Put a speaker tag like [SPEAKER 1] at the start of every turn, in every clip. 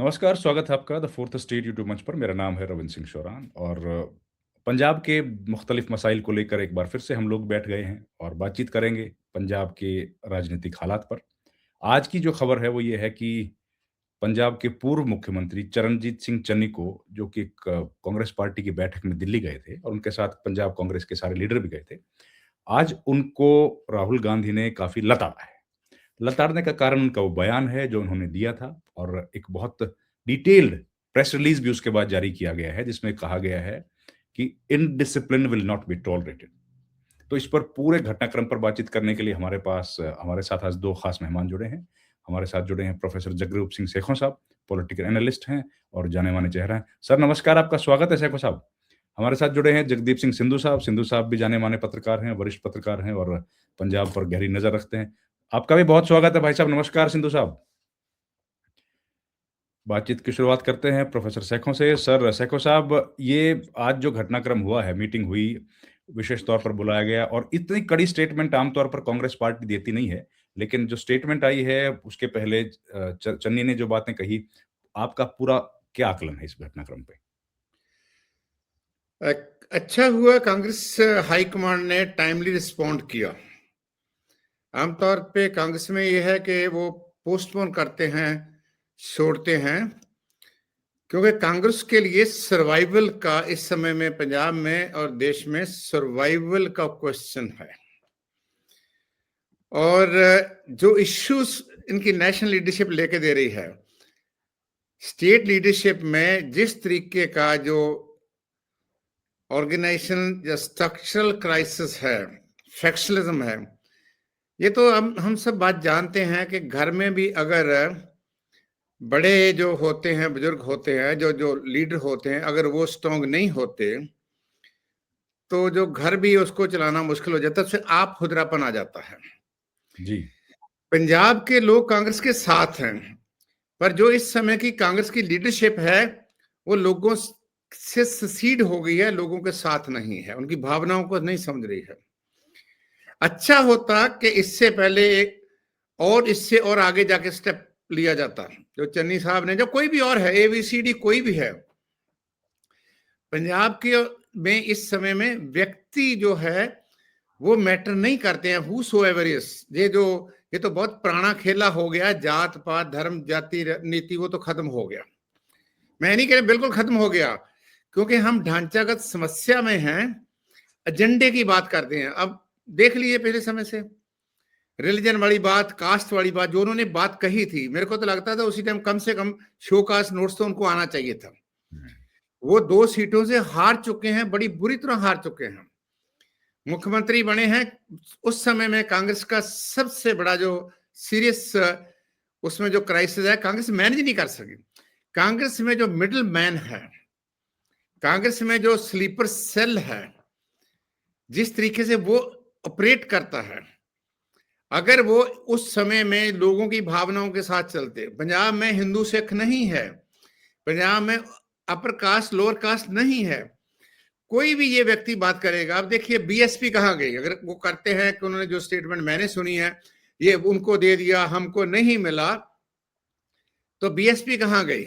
[SPEAKER 1] नमस्कार, स्वागत है आपका द फोर्थ स्टेट यूट्यूब मंच पर। मेरा नाम है रविंद्र सिंह शौरान और पंजाब के मुख्तलिफ मसाइल को लेकर एक बार फिर से हम लोग बैठ गए हैं और बातचीत करेंगे पंजाब के राजनीतिक हालात पर। आज की जो खबर है वो ये है कि पंजाब के पूर्व मुख्यमंत्री चरणजीत सिंह चन्नी को, जो कि एक कांग्रेस पार्टी की बैठक में दिल्ली गए थे और उनके साथ पंजाब कांग्रेस के सारे लीडर भी गए थे, आज उनको राहुल गांधी ने काफ़ी लताड़ा है। लताड़ने का कारण उनका वो बयान है जो उन्होंने दिया था और एक बहुत डिटेल्ड प्रेस रिलीज़ भी उसके बाद जारी किया गया है, जिसमें कहा गया है कि indiscipline will not be tolerated. तो इस पर पूरे घटनाक्रम पर बातचीत करने के लिए हमारे साथ आज 2 खास मेहमान जुड़े हैं। हमारे साथ जुड़े हैं प्रोफ़ेसर जगरूप सिंह सेखों साहब, पॉलिटिकल एनालिस्ट हैं और जाने-माने चेहरा हैं। सर नमस्कार, आपका स्वागत है सेखों साहब। हमारे साथ जुड़े हैं जगदीप सिंह सिंधु साहब भी जाने-माने पत्रकार हैं, वरिष्ठ पत्रकार हैं और पंजाब पर गहरी नज़र रखते हैं। आपका भी बहुत स्वागत है भाई साहब, नमस्कार सिंधु साहब। बातचीत की शुरुआत करते हैं प्रोफ़ेसर सेखों से। सर सेखों साहब, ये आज जो घटनाक्रम हुआ है, मीटिंग हुई, विशेष तौर पर बुलाया गया और इतनी कड़ी स्टेटमेंट आम तौर पर कांग्रेस पार्टी देती नहीं है, लेकिन जो स्टेटमेंट आई है उसके पहले चन्नी ने जो बातें कही, आपका पूरा क्या आकलन है इस घटनाक्रम पे?
[SPEAKER 2] अच्छा हुआ कांग्रेस हाईकमांड ने टाइमली रिस्पॉन्ड किया। आमतौर पे कांग्रेस में यह है कि वो पोस्टपोन करते हैं, छोड़ते हैं, क्योंकि कांग्रेस के लिए सर्वाइवल का इस समय में पंजाब में और देश में सर्वाइवल का क्वेश्चन है। और जो इश्यूज इनकी नेशनल लीडरशिप लेके दे रही है, स्टेट लीडरशिप में जिस तरीके का जो ऑर्गेनाइजेशन या स्ट्रक्चरल क्राइसिस है, फैक्शनलिज्म है, ये तो हम सब बात जानते हैं कि घर में भी अगर बड़े जो होते हैं, बुजुर्ग होते हैं, जो जो लीडर होते हैं, अगर वो स्ट्रांग नहीं होते तो जो घर भी उसको चलाना मुश्किल हो जाता है, उससे आप खुदरापन आ जाता है।
[SPEAKER 1] जी।
[SPEAKER 2] पंजाब के लोग कांग्रेस के साथ हैं, पर जो इस समय की कांग्रेस की लीडरशिप है वो लोगों से ससीड हो गई है, लोगों के साथ नहीं है, उनकी भावनाओं को नहीं समझ रही है। अच्छा होता कि इससे पहले एक और इससे और आगे जाके स्टेप लिया जाता, जो चन्नी साहब ने, जो कोई भी और है, एबीसीडी कोई भी है। पंजाब के में इस समय में व्यक्ति जो है वो मैटर नहीं करते हैं, हूसोएवर इज। ये तो बहुत पुराना खेला हो गया, जात पात धर्म जाति नीति वो तो खत्म हो गया। मैं नहीं कह रहा बिल्कुल खत्म हो गया, क्योंकि हम ढांचागत समस्या में हैं, एजेंडे की बात करते हैं। अब देख लिए पिछले समय से रिलीजन वाली बात, कास्ट वाली बात, जो उन्होंने बात कही थी, मेरे को तो लगता था उसी टाइम कम से कम शो कास्ट नोट्स तो उनको आना चाहिए था। वो 2 सीटों से हार चुके हैं, बड़ी बुरी तरह हार चुके हैं, मुख्यमंत्री बने हैं। उस समय में कांग्रेस का सबसे बड़ा जो सीरियस उसमें जो क्राइसिस है, कांग्रेस मैनेज नहीं कर सकी। कांग्रेस में जो मिडिल मैन है, कांग्रेस में जो स्लीपर सेल है, जिस तरीके से वो ऑपरेट करता है, अगर वो उस समय में लोगों की भावनाओं के साथ चलते। पंजाब में हिंदू सिख नहीं है, पंजाब में अपर कास्ट लोअर कास्ट नहीं है, कोई भी ये व्यक्ति बात करेगा। अब देखिए बीएसपी कहाँ गई, अगर वो करते हैं कि उन्होंने जो स्टेटमेंट मैंने सुनी है ये उनको दे दिया, हमको नहीं मिला, तो बीएसपी कहाँ गई?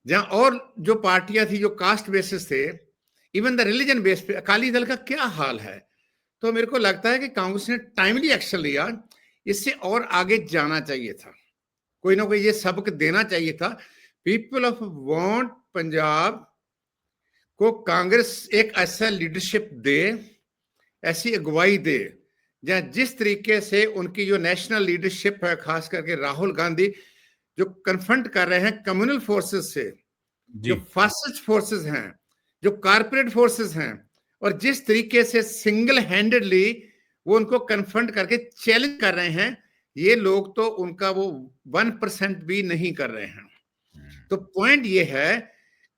[SPEAKER 2] जहां और जो पार्टियां थी जो कास्ट बेसिस थे, इवन द रिलीजन बेस पे अकाली दल का क्या हाल है। तो मेरे को लगता है कि कांग्रेस ने टाइमली एक्शन लिया, इससे और आगे जाना चाहिए था, कोई ना कोई ये सबक देना चाहिए था। पीपल ऑफ वांट पंजाब को कांग्रेस एक ऐसा लीडरशिप दे, ऐसी अगुवाई दे, जहां जिस तरीके से उनकी जो नेशनल लीडरशिप है, खास करके राहुल गांधी, जो कन्फ्रंट कर रहे हैं कम्युनल फोर्सेस से, जो
[SPEAKER 1] जी।
[SPEAKER 2] फासिस्ट फोर्सेस हैं, जो कारपोरेट फोर्सेस हैं, और जिस तरीके से सिंगल हैंडेडली वो उनको कन्फ्रंट करके चैलेंज कर रहे हैं, ये लोग तो उनका वो 1% भी नहीं कर रहे हैं। तो पॉइंट ये है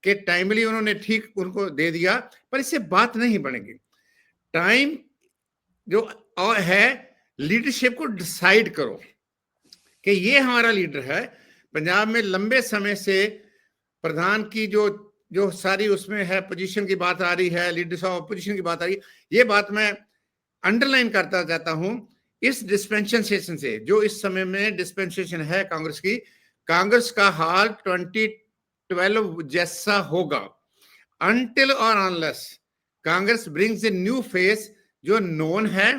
[SPEAKER 2] कि टाइमली उन्होंने ठीक उनको दे दिया, पर इससे बात नहीं बनेगी। टाइम जो है, लीडरशिप को डिसाइड करो कि ये हमारा लीडर है। पंजाब में लंबे समय से प्रधान की जो जो सारी उसमें है पोजीशन की बात आ रही है, लीडरशिप ऑफ पोजीशन की बात आ रही है, ये बात मैं अंडरलाइन करता जाता हूं। इस डिस्पेंसेशन से, जो इस समय में डिस्पेंसेशन है कांग्रेस की, कांग्रेस का हाल 2012 जैसा होगा, अनटिल और unless Congress brings a new face जो नोन है,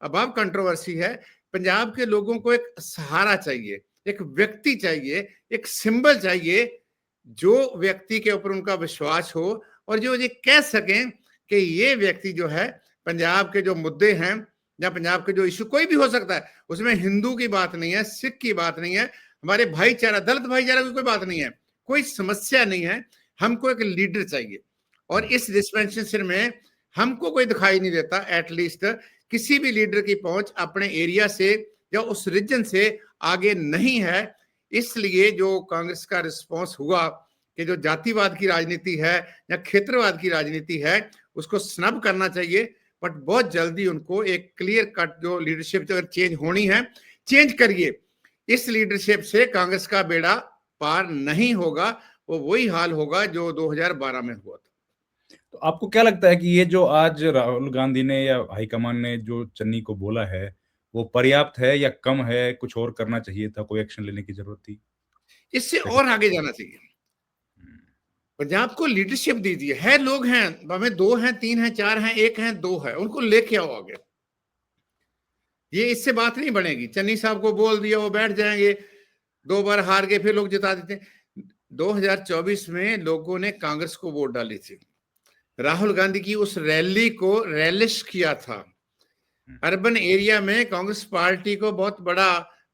[SPEAKER 2] अबव कंट्रोवर्सी है। पंजाब के लोगों को एक सहारा चाहिए, एक व्यक्ति चाहिए, एक सिंबल चाहिए, जो व्यक्ति के ऊपर उनका विश्वास हो और जो ये कह सकें कि ये व्यक्ति जो है पंजाब के जो मुद्दे हैं या पंजाब के जो इशू, कोई भी हो सकता है, उसमें हिंदू की बात नहीं है, सिख की बात नहीं है, हमारे भाईचारा दलित भाईचारा की कोई बात नहीं है, कोई समस्या नहीं है। हमको एक लीडर चाहिए और इस डिस्पेंसेशन में हमको कोई दिखाई नहीं देता एटलीस्ट किसी भी लीडर की पहुंच अपने एरिया से या उस रीजन से आगे नहीं है। इसलिए जो कांग्रेस का रिस्पॉन्स हुआ कि जो जातिवाद की राजनीति है या क्षेत्रवाद की राजनीति है उसको स्नब करना चाहिए, बट बहुत जल्दी उनको एक क्लियर कट जो लीडरशिप अगर चेंज होनी है, चेंज करिए। इस लीडरशिप से कांग्रेस का बेड़ा पार नहीं होगा, वो वही हाल होगा जो 2012 में हुआ था।
[SPEAKER 1] तो आपको क्या लगता है कि ये जो आज राहुल गांधी ने या हाईकमान ने जो चन्नी को बोला है, वो पर्याप्त है या कम है? कुछ और करना चाहिए था, कोई एक्शन लेने की जरूरत थी?
[SPEAKER 2] इससे
[SPEAKER 1] कैसे?
[SPEAKER 2] और आगे जाना चाहिए।
[SPEAKER 1] हम्म,
[SPEAKER 2] पंजाब को लीडरशिप दीजिए, है लोग हैं, हमें 2 हैं, 3 हैं, 4 हैं, 1 हैं, 2 है, उनको लेके आओ आगे। ये इससे बात नहीं बनेगी। चन्नी साहब को बोल दिया वो बैठ जाएंगे, 2 बार हार गए फिर लोग जिता देते हैं। 2024 में लोगों ने कांग्रेस को वोट डाली थी, राहुल गांधी की उस रैली को रैलिश किया था, अर्बन एरिया में कांग्रेस पार्टी को बहुत बड़ा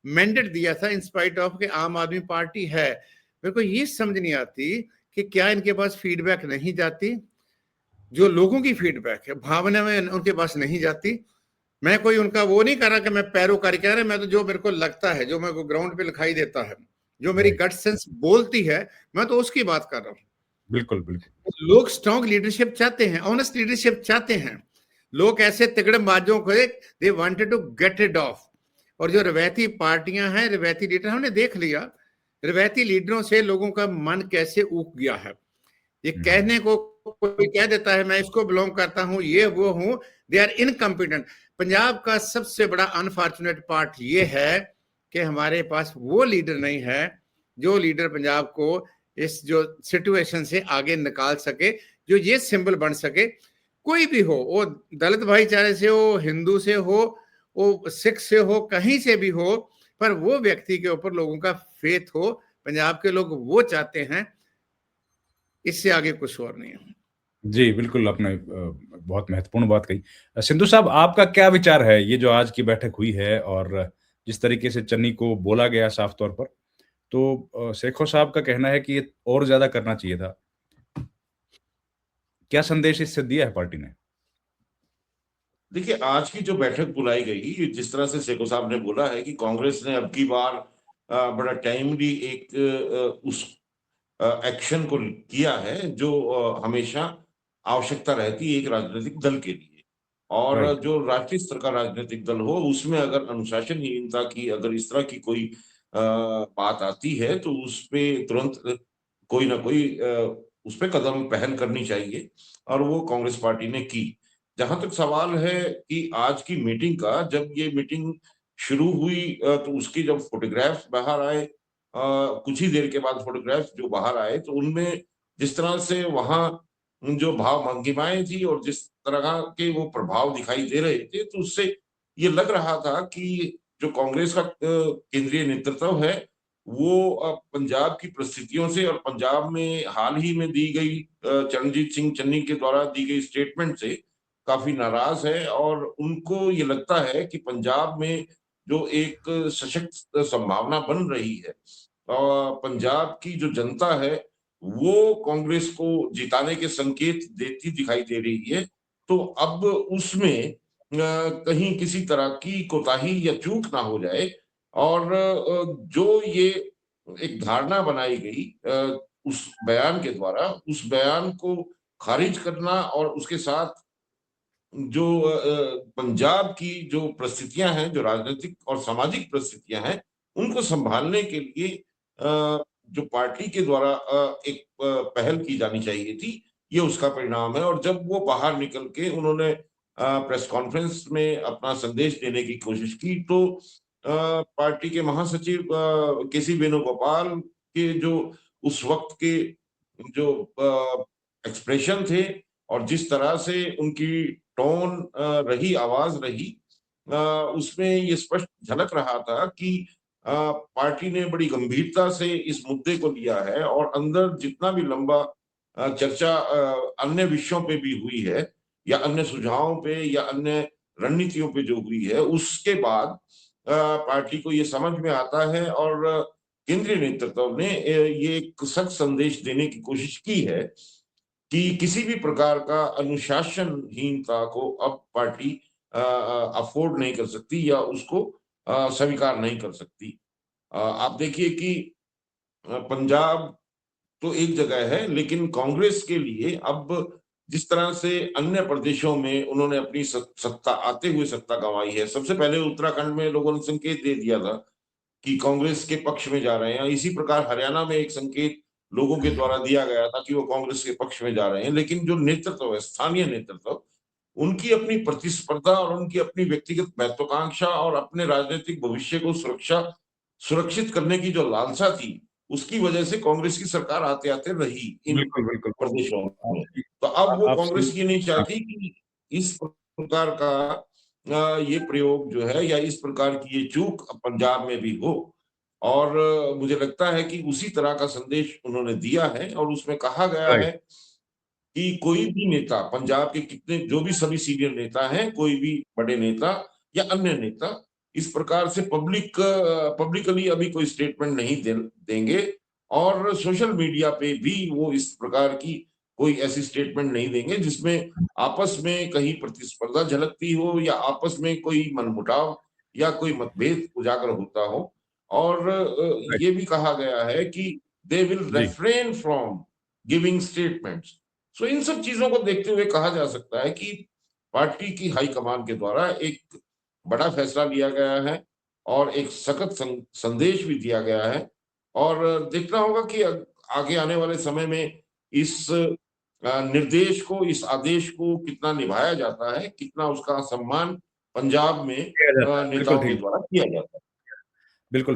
[SPEAKER 2] मैंडेट दिया था इंस्पाइट ऑफ के आम आदमी पार्टी है। मेरे को ये समझ नहीं आती कि क्या इनके पास फीडबैक नहीं जाती, जो लोगों की फीडबैक है भावना में उनके पास नहीं जाती। मैं कोई उनका वो नहीं कर रहा कि मैं पैरोकारी कह रहा, मैं तो जो मेरे को लगता है, जो मेरे को ग्राउंड पे दिखाई देता है, जो मेरी
[SPEAKER 1] राइट।
[SPEAKER 2] गट सेंस बोलती है, मैं तो उसकी बात कर रहा हूँ।
[SPEAKER 1] बिल्कुल, बिल्कुल।
[SPEAKER 2] लोग स्ट्रॉन्ग लीडरशिप चाहते हैं, ऑनेस्ट लीडरशिप चाहते हैं। लोग ऐसे तिकड़मबाजों को they wanted to get it off. और जो रवायती पार्टियां हैं, रवायती लीडर, हमने देख लिया रवायती लीडरों से लोगों का मन कैसे ऊब गया है। ये कहने को कोई कह देता है मैं इसको बिलोंग करता हूं, ये वो हूं, दे आर इनकम्पिटेंट। पंजाब का सबसे बड़ा अनफॉर्चुनेट पार्ट ये है कि हमारे पास वो लीडर नहीं है जो लीडर पंजाब को इस जो सिचुएशन से आगे निकाल सके, जो ये सिंबल बन सके। कोई भी हो, वो दलित भाईचारे से हो, हिंदू से हो, वो सिख से हो, कहीं से भी हो, पर वो व्यक्ति के ऊपर लोगों का फेथ हो। पंजाब के लोग वो चाहते हैं, इससे आगे कुछ और नहीं है।
[SPEAKER 1] जी, बिल्कुल आपने बहुत महत्वपूर्ण बात कही। सिंधु साहब, आपका क्या विचार है ये जो आज की बैठक हुई है और जिस तरीके से चन्नी को बोला गया साफ तौर पर, तो शेखो साहब का कहना है कि ये और ज़्यादा करना चाहिए था। क्या संदेश इससे दिया है पार्टी ने?
[SPEAKER 3] देखिए, आज की जो बैठक बुलाई गई, जिस तरह से शेखो साहब ने बोला है कि कांग्रेस ने अब की बार बड़ा टाइमली एक उस एक्शन को किया है जो हमेशा आवश्यकता रहती है एक राजनीतिक दल के लिए। और
[SPEAKER 1] राइट।
[SPEAKER 3] जो राष्ट्रीय स्तर का राजनीतिक दल हो, उसमें अगर अनुशासनहीनता की अगर इस तरह की कोई बात आती है तो उस पे तुरंत कोई ना कोई उस पे कदम पहल करनी चाहिए, और वो कांग्रेस पार्टी ने की। जहां तक सवाल है कि आज की मीटिंग का, जब ये मीटिंग शुरू हुई तो उसकी जब फोटोग्राफ्स बाहर आए, कुछ ही देर के बाद फोटोग्राफ्स जो बाहर आए, तो उनमें जिस तरह से वहां जो भाव भंगिमाएं थी और जिस तरह के वो प्रभाव दिखाई दे रहे थे, तो उससे ये लग रहा था कि जो कांग्रेस का केंद्रीय नेतृत्व है, वो पंजाब की परिस्थितियों से और पंजाब में हाल ही में दी गई चरणजीत सिंह चन्नी के द्वारा दी गई स्टेटमेंट से काफी नाराज है। और उनको ये लगता है कि पंजाब में जो एक सशक्त संभावना बन रही है, पंजाब की जो जनता है वो कांग्रेस को जिताने के संकेत देती दिखाई दे रही है। तो अब उसमें कहीं किसी तरह की कोताही या चूक ना हो जाए, और जो ये एक धारणा बनाई गई उस बयान के द्वारा, उस बयान को खारिज करना, और उसके साथ जो पंजाब की जो परिस्थितियां हैं, जो राजनीतिक और सामाजिक परिस्थितियां हैं, उनको संभालने के लिए जो पार्टी के द्वारा एक पहल की जानी चाहिए थी, ये उसका परिणाम है। और जब वो बाहर निकल के उन्होंने प्रेस कॉन्फ्रेंस में अपना संदेश देने की कोशिश की, तो पार्टी के महासचिव केसी वेणुगोपाल के जो उस वक्त के जो एक्सप्रेशन थे और जिस तरह से उनकी टोन रही, आवाज रही, उसमें ये स्पष्ट झलक रहा था कि पार्टी ने बड़ी गंभीरता से इस मुद्दे को लिया है और अंदर जितना भी लंबा चर्चा अन्य विषयों पे भी हुई है या अन्य सुझावों पे या अन्य रणनीतियों पे जो हुई है, उसके बाद पार्टी को ये समझ में आता है और केंद्रीय नेतृत्व ने ये एक सख्त संदेश देने की कोशिश की है कि किसी भी प्रकार का अनुशासनहीनता को अब पार्टी अफोर्ड नहीं कर सकती या उसको स्वीकार नहीं कर सकती। आप देखिए कि पंजाब तो एक जगह है, लेकिन कांग्रेस के लिए अब जिस तरह से अन्य प्रदेशों में उन्होंने अपनी सत्ता आते हुए सत्ता गंवाई है। सबसे पहले उत्तराखंड में लोगों ने संकेत दे दिया था कि कांग्रेस के पक्ष में जा रहे हैं। इसी प्रकार हरियाणा में एक संकेत लोगों के द्वारा दिया गया था कि वो कांग्रेस के पक्ष में जा रहे हैं। लेकिन जो नेतृत्व है, स्थानीय नेतृत्व, उनकी अपनी प्रतिस्पर्धा और उनकी अपनी व्यक्तिगत महत्वाकांक्षा और अपने राजनीतिक भविष्य को सुरक्षित करने की जो लालसा थी, उसकी वजह से कांग्रेस की सरकार आते-आते रही इन
[SPEAKER 1] बिल्कुल, बिल्कुल।
[SPEAKER 3] प्रदेशों में।
[SPEAKER 1] आपकी
[SPEAKER 3] तो अब वो
[SPEAKER 1] आप
[SPEAKER 3] कांग्रेस
[SPEAKER 1] सही
[SPEAKER 3] ये नहीं
[SPEAKER 1] हाँ,
[SPEAKER 3] चाहती कि इस प्रकार का ये प्रयोग जो है या इस प्रकार की ये चूक पंजाब में भी हो और मुझे लगता है कि उसी तरह का संदेश उन्होंने दिया है और उसमें कहा गया
[SPEAKER 1] राइट,
[SPEAKER 3] है कि कोई भी नेता पंजाब के कितने जो भी सभी सीनियर नेता हैं, कोई भी बड़े नेता या अन्य नेता इस प्रकार से पब्लिकली अभी कोई स्टेटमेंट नहीं देंगे और सोशल मीडिया पे भी वो इस प्रकार की कोई ऐसी स्टेटमेंट नहीं देंगे जिसमें आपस में कहीं प्रतिस्पर्धा झलकती हो या आपस में कोई मनमुटाव या कोई मतभेद उजागर होता हो और
[SPEAKER 1] राइट।
[SPEAKER 3] ये भी कहा गया है कि दे विल
[SPEAKER 1] जी,
[SPEAKER 3] refrain from giving statements. So इन सब चीजों को देखते हुए कहा जा सकता है कि पार्टी की हाईकमान के द्वारा एक बड़ा फैसला लिया गया है और एक सख्त संदेश भी दिया गया है और देखना होगा कि आगे आने वाले समय में इस निर्देश को, इस आदेश को कितना निभाया जाता है, कितना उसका सम्मान पंजाब में
[SPEAKER 1] किया जाता है। बिल्कुल
[SPEAKER 3] नेताओं के
[SPEAKER 1] ठीक।
[SPEAKER 3] द्वारा किया जाता है।
[SPEAKER 1] बिल्कुल